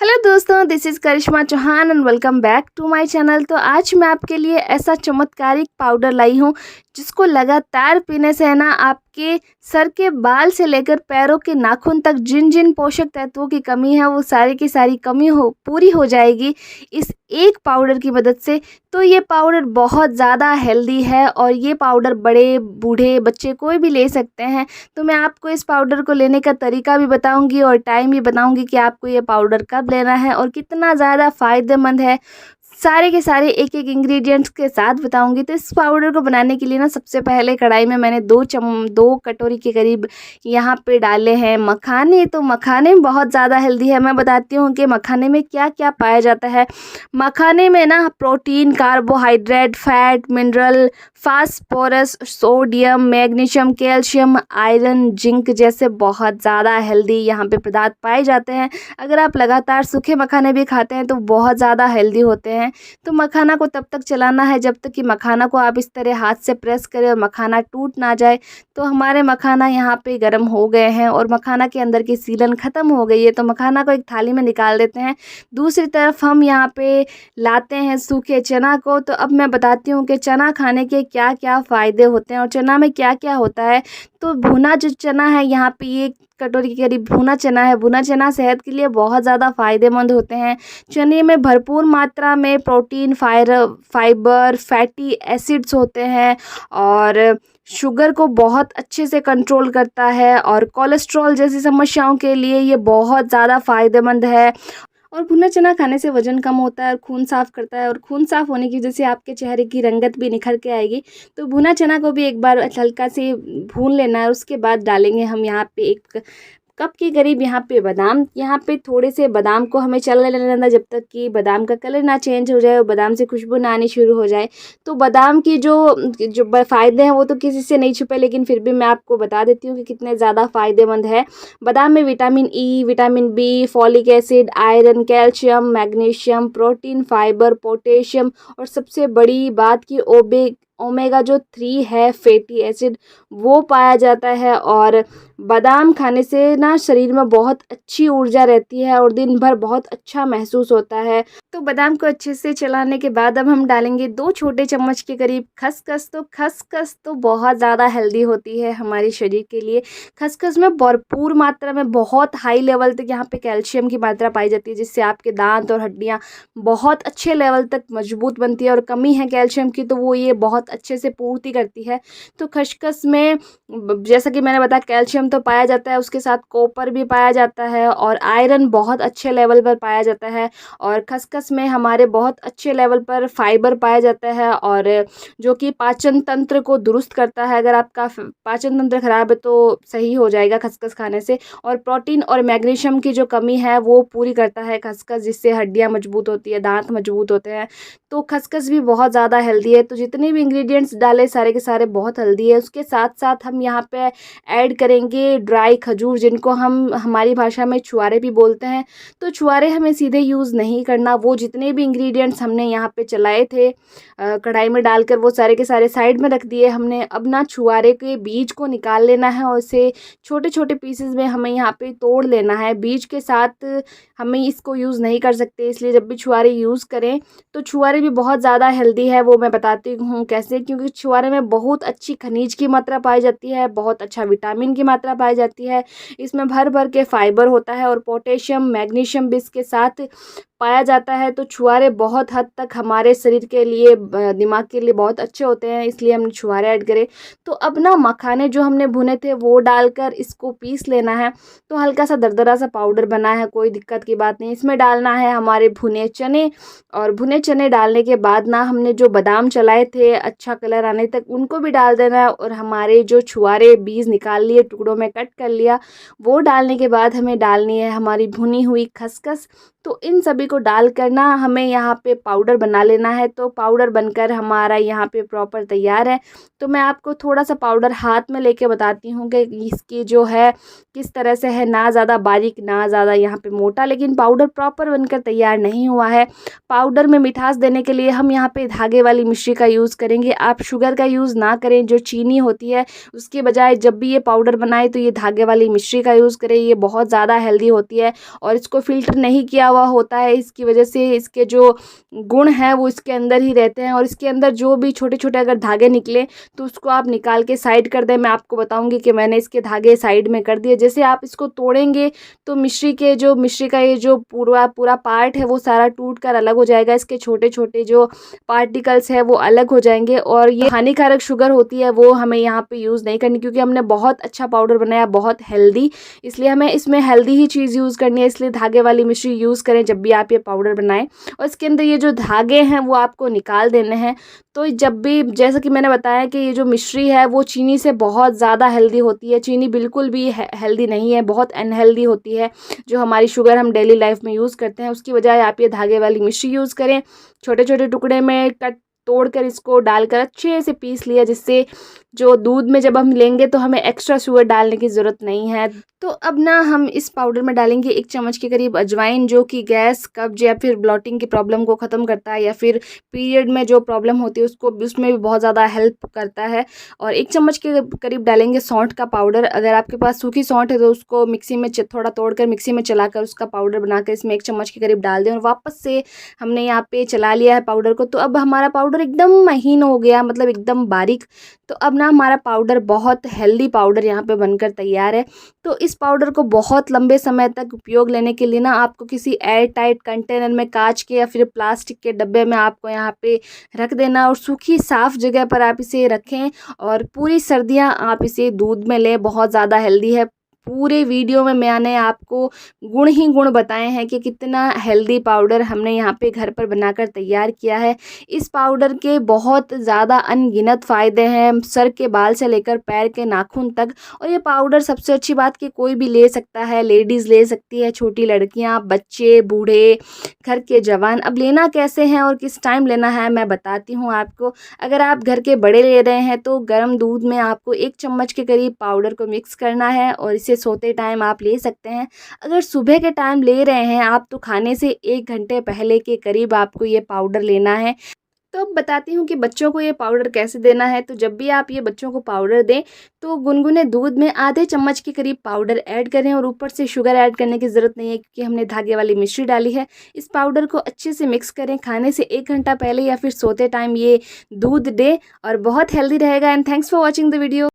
Hello दोस्तों, this is Karishma Chauhan and welcome back to my channel. तो आज मैं आपके लिए ऐसा चमत्कारिक पाउडर लाई हूँ जिसको लगातार पीने से है ना आपके सर के बाल से लेकर पैरों के नाखून तक जिन जिन पोषक तत्वों की कमी है वो सारी की सारी कमी पूरी हो जाएगी इस एक पाउडर की मदद से। तो ये पाउडर बहुत ज़्यादा हेल्दी है और ये पाउडर बड़े बूढ़े बच्चे कोई भी ले सकते हैं। तो मैं आपको इस पाउडर को लेने का तरीका भी बताऊंगी और टाइम भी बताऊंगी कि आपको ये पाउडर कब लेना है और कितना ज़्यादा फ़ायदेमंद है। सारे के सारे एक एक इंग्रेडिएंट्स के साथ बताऊंगी। तो इस पाउडर को बनाने के लिए ना सबसे पहले कढ़ाई में मैंने दो कटोरी के करीब यहाँ पे डाले हैं मखाने। तो मखाने बहुत ज़्यादा हेल्दी है। मैं बताती हूँ कि मखाने में क्या क्या पाया जाता है। मखाने में ना protein, carbohydrate, fat, mineral, phosphorus, sodium, magnesium, calcium, iron, zinc जैसे बहुत ज़्यादा हेल्दी यहाँ पे पदार्थ पाए जाते हैं। अगर आप लगातार सूखे मखाने भी खाते हैं तो बहुत ज़्यादा हेल्दी होते हैं। तो मखाना को तब तक चलाना है जब तक कि मखाना को आप इस तरह हाथ से प्रेस करें और मखाना टूट ना जाए। तो हमारे मखाना यहाँ पे गर्म हो गए हैं और मखाना के अंदर की सीलन ख़त्म हो गई है। तो मखाना को एक थाली में निकाल देते हैं। दूसरी तरफ हम यहाँ पे लाते हैं सूखे चना को। तो अब मैं बताती हूँ कि चना खाने के क्या क्या फ़ायदे होते हैं और चना में क्या क्या होता है। तो भुना जो चना है, यहाँ पे ये कटोरी के करीब भुना चना है। भुना चना सेहत के लिए बहुत ज़्यादा फ़ायदेमंद होते हैं। चने में भरपूर मात्रा में प्रोटीन, फाइबर, फैटी एसिड्स होते हैं और शुगर को बहुत अच्छे से कंट्रोल करता है और कोलेस्ट्रॉल जैसी समस्याओं के लिए ये बहुत ज़्यादा फ़ायदेमंद है। और भुना चना खाने से वजन कम होता है और खून साफ करता है और खून साफ होने की वजह से आपके चेहरे की रंगत भी निखर के आएगी। तो भुना चना को भी एक बार हल्का से भून लेना है। उसके बाद डालेंगे हम यहाँ पे एक कप के करीब यहाँ पे बादाम। यहाँ पे थोड़े से बादाम को हमें चलने लेना जब तक कि बादाम का कलर ना चेंज हो जाए और बादाम से खुशबू ना आनी शुरू हो जाए। तो बादाम की जो जो फ़ायदे हैं वो तो किसी से नहीं छुपे, लेकिन फिर भी मैं आपको बता देती हूँ कि कितने ज़्यादा फ़ायदेमंद है। बादाम में vitamin E, vitamin B, folic acid, iron, calcium, magnesium, protein, fibre, potassium और सबसे बड़ी बात की ओमेगा जो 3 है फैटी एसिड वो पाया जाता है। और बादाम खाने से ना शरीर में बहुत अच्छी ऊर्जा रहती है और दिन भर बहुत अच्छा महसूस होता है। तो बादाम को अच्छे से चलाने के बाद अब हम डालेंगे 2 छोटे चम्मच के करीब खसखस। तो खसखस तो बहुत ज़्यादा हेल्दी होती है हमारे शरीर के लिए। खसखस में भरपूर मात्रा में बहुत हाई लेवल तक यहाँ पे कैल्शियम की मात्रा पाई जाती है, जिससे आपके दांत और हड्डियाँ बहुत अच्छे लेवल तक मजबूत बनती है और कमी है कैल्शियम की तो वो ये बहुत अच्छे से पूर्ति करती है। तो खसखस में जैसा कि मैंने बताया कैल्शियम तो पाया जाता है, उसके साथ कॉपर भी पाया जाता है और आयरन बहुत अच्छे लेवल पर पाया जाता है। और खसखस में हमारे बहुत अच्छे लेवल पर फाइबर पाया जाता है और जो कि पाचन तंत्र को दुरुस्त करता है। अगर आपका पाचन तंत्र खराब है तो सही हो जाएगा खसखस खाने से। और प्रोटीन और मैग्नीशियम की जो कमी है वो पूरी करता है खसखस, जिससे हड्डियाँ मजबूत होती है, दांत मजबूत होते हैं। तो खसखस भी बहुत ज़्यादा हेल्दी है। तो जितने भी इंग्रेडिएंट्स डाले सारे के सारे बहुत हेल्दी है। उसके साथ साथ हम यहाँ पे ऐड करेंगे ड्राई खजूर, जिनको हम हमारी भाषा में छुआरे भी बोलते हैं। तो छुआरे हमें सीधे यूज़ नहीं करना। वो जितने भी इंग्रेडिएंट्स हमने यहाँ पे चलाए थे कढ़ाई में डालकर वो सारे के सारे साइड में रख दिए हमने। अब ना छुआरे के बीज को निकाल लेना है और इसे छोटे छोटे पीसेस में हमें यहाँ पे तोड़ लेना है। बीज के साथ हमें इसको यूज़ नहीं कर सकते, इसलिए जब भी छुआरे यूज़ करें तो छुआरे भी बहुत ज़्यादा हेल्दी है। वो मैं बताती हूँ कैसे, क्योंकि छुआरे में बहुत अच्छी खनिज की मात्रा पाई जाती है, बहुत अच्छा विटामिन की मात्रा पाई जाती है। इसमें भर भर के फाइबर होता है और पोटेशियम, मैग्नीशियम भी इसके साथ पाया जाता है। तो छुआरे बहुत हद तक हमारे शरीर के लिए, दिमाग के लिए बहुत अच्छे होते हैं, इसलिए हमने छुआरे ऐड करे। तो अब ना मखाने जो हमने भुने थे वो डालकर इसको पीस लेना है। तो हल्का सा दरदरा सा पाउडर बना है, कोई दिक्कत की बात नहीं। इसमें डालना है हमारे भुने चने और भुने चने डालने के बाद ना हमने जो बादाम चलाए थे अच्छा कलर आने तक उनको भी डाल देना है। और हमारे जो छुआरे बीज निकाल लिए, टुकड़ों में कट कर लिया, वो डालने के बाद हमें डालनी है हमारी भुनी हुई खसखस। तो इन सभी को डालकर ना हमें यहाँ पे पाउडर बना लेना है। तो पाउडर बनकर हमारा यहाँ पे प्रॉपर तैयार है। तो मैं आपको थोड़ा सा पाउडर हाथ में लेके बताती हूँ कि इसकी जो है किस तरह से है, ना ज़्यादा बारीक ना ज़्यादा यहाँ पे मोटा, लेकिन पाउडर प्रॉपर बनकर तैयार नहीं हुआ है। पाउडर में मिठास देने के लिए हम यहाँ पे धागे वाली मिश्री का यूज़ करेंगे। आप शुगर का यूज़ ना करें, जो चीनी होती है उसके बजाय जब भी ये पाउडर बनाए तो ये धागे वाली मिश्री का यूज़ करें। ये बहुत ज़्यादा हेल्दी होती है और इसको फ़िल्टर नहीं किया हुआ होता है, इसकी वजह से इसके जो गुण हैं वो इसके अंदर ही रहते हैं और इसके अंदर जो भी छोटे छोटे अगर धागे निकले तो उसको आप निकाल के साइड कर दें। मैं आपको बताऊंगी कि मैंने इसके धागे साइड में कर दिए। जैसे आप इसको तोड़ेंगे तो मिश्री का ये जो पूरा पूरा पार्ट है वो सारा टूट कर अलग हो जाएगा। इसके छोटे छोटे जो पार्टिकल्स है वो अलग हो जाएंगे और ये हानिकारक शुगर होती है वो हमें यहाँ पे यूज़ नहीं करनी, क्योंकि हमने बहुत अच्छा पाउडर बनाया, बहुत हेल्दी, इसलिए हमें इसमें हेल्दी ही चीज़ यूज़ करनी है। इसलिए धागे वाली मिश्री यूज़ करें जब भी आप ये पाउडर बनाएं। और इसके अंदर ये जो धागे हैं वो आपको निकाल देने हैं। तो जब भी, जैसा कि मैंने बताया कि ये जो मिश्री है वो चीनी से बहुत ज़्यादा हेल्दी होती है। चीनी बिल्कुल भी हेल्दी नहीं है, बहुत अनहेल्दी होती है। जो हमारी शुगर हम डेली लाइफ में यूज़ करते हैं उसकी बजाय आप ये धागे वाली मिश्री यूज़ करें। छोटे छोटे टुकड़े में तोड़कर इसको डालकर अच्छे से पीस लिया, जिससे जो दूध में जब हम लेंगे तो हमें एक्स्ट्रा शुगर डालने की ज़रूरत नहीं है। तो अब ना हम इस पाउडर में डालेंगे 1 चम्मच के करीब अजवाइन, जो कि गैस, कब्ज या फिर ब्लॉटिंग की प्रॉब्लम को ख़त्म करता है, या फिर पीरियड में जो प्रॉब्लम होती है उसमें भी बहुत ज़्यादा हेल्प करता है। और 1 चम्मच के करीब डालेंगे सौंठ का पाउडर। अगर आपके पास सूखी सौंठ है तो उसको मिक्सी में थोड़ा तोड़कर मिक्सी में चलाकर उसका पाउडर बनाकर इसमें 1 चम्मच के करीब डाल दें और वापस से हमने यहाँ पे चला लिया है पाउडर को। तो अब हमारा पाउडर एकदम महीन हो गया, मतलब एकदम बारीक। तो अब ना हमारा पाउडर, बहुत हेल्दी पाउडर यहाँ पे बनकर तैयार है। तो इस पाउडर को बहुत लंबे समय तक उपयोग लेने के लिए ना आपको किसी एयर टाइट कंटेनर में, कांच के या फिर प्लास्टिक के डब्बे में आपको यहाँ पे रख देना और सूखी साफ़ जगह पर आप इसे रखें और पूरी सर्दियाँ आप इसे दूध में लें। बहुत ज़्यादा हेल्दी है। पूरे वीडियो में मैंने आपको गुण ही गुण बताए हैं कि कितना हेल्दी पाउडर हमने यहाँ पे घर पर बनाकर तैयार किया है। इस पाउडर के बहुत ज़्यादा अनगिनत फ़ायदे हैं, सर के बाल से लेकर पैर के नाखून तक। और ये पाउडर, सबसे अच्छी बात कि कोई भी ले सकता है, लेडीज़ ले सकती है, छोटी लड़कियाँ, बच्चे, बूढ़े, घर के जवान। अब लेना कैसे हैं और किस टाइम लेना है मैं बताती हूँ आपको। अगर आप घर के बड़े ले रहे हैं तो गर्म दूध में आपको 1 चम्मच के करीब पाउडर को मिक्स करना है और इसे सोते टाइम आप ले सकते हैं। अगर सुबह के टाइम ले रहे हैं आप तो खाने से 1 घंटे पहले के करीब आपको ये पाउडर लेना है। तो अब बताती हूँ कि बच्चों को ये पाउडर कैसे देना है। तो जब भी आप ये बच्चों को पाउडर दें तो गुनगुने दूध में आधे चम्मच के करीब पाउडर ऐड करें और ऊपर से शुगर ऐड करने की ज़रूरत नहीं है, क्योंकि हमने धागे वाली मिश्री डाली है। इस पाउडर को अच्छे से मिक्स करें, खाने से 1 घंटा पहले या फिर सोते टाइम ये दूध दें और बहुत हेल्दी रहेगा। And thanks for watching the video.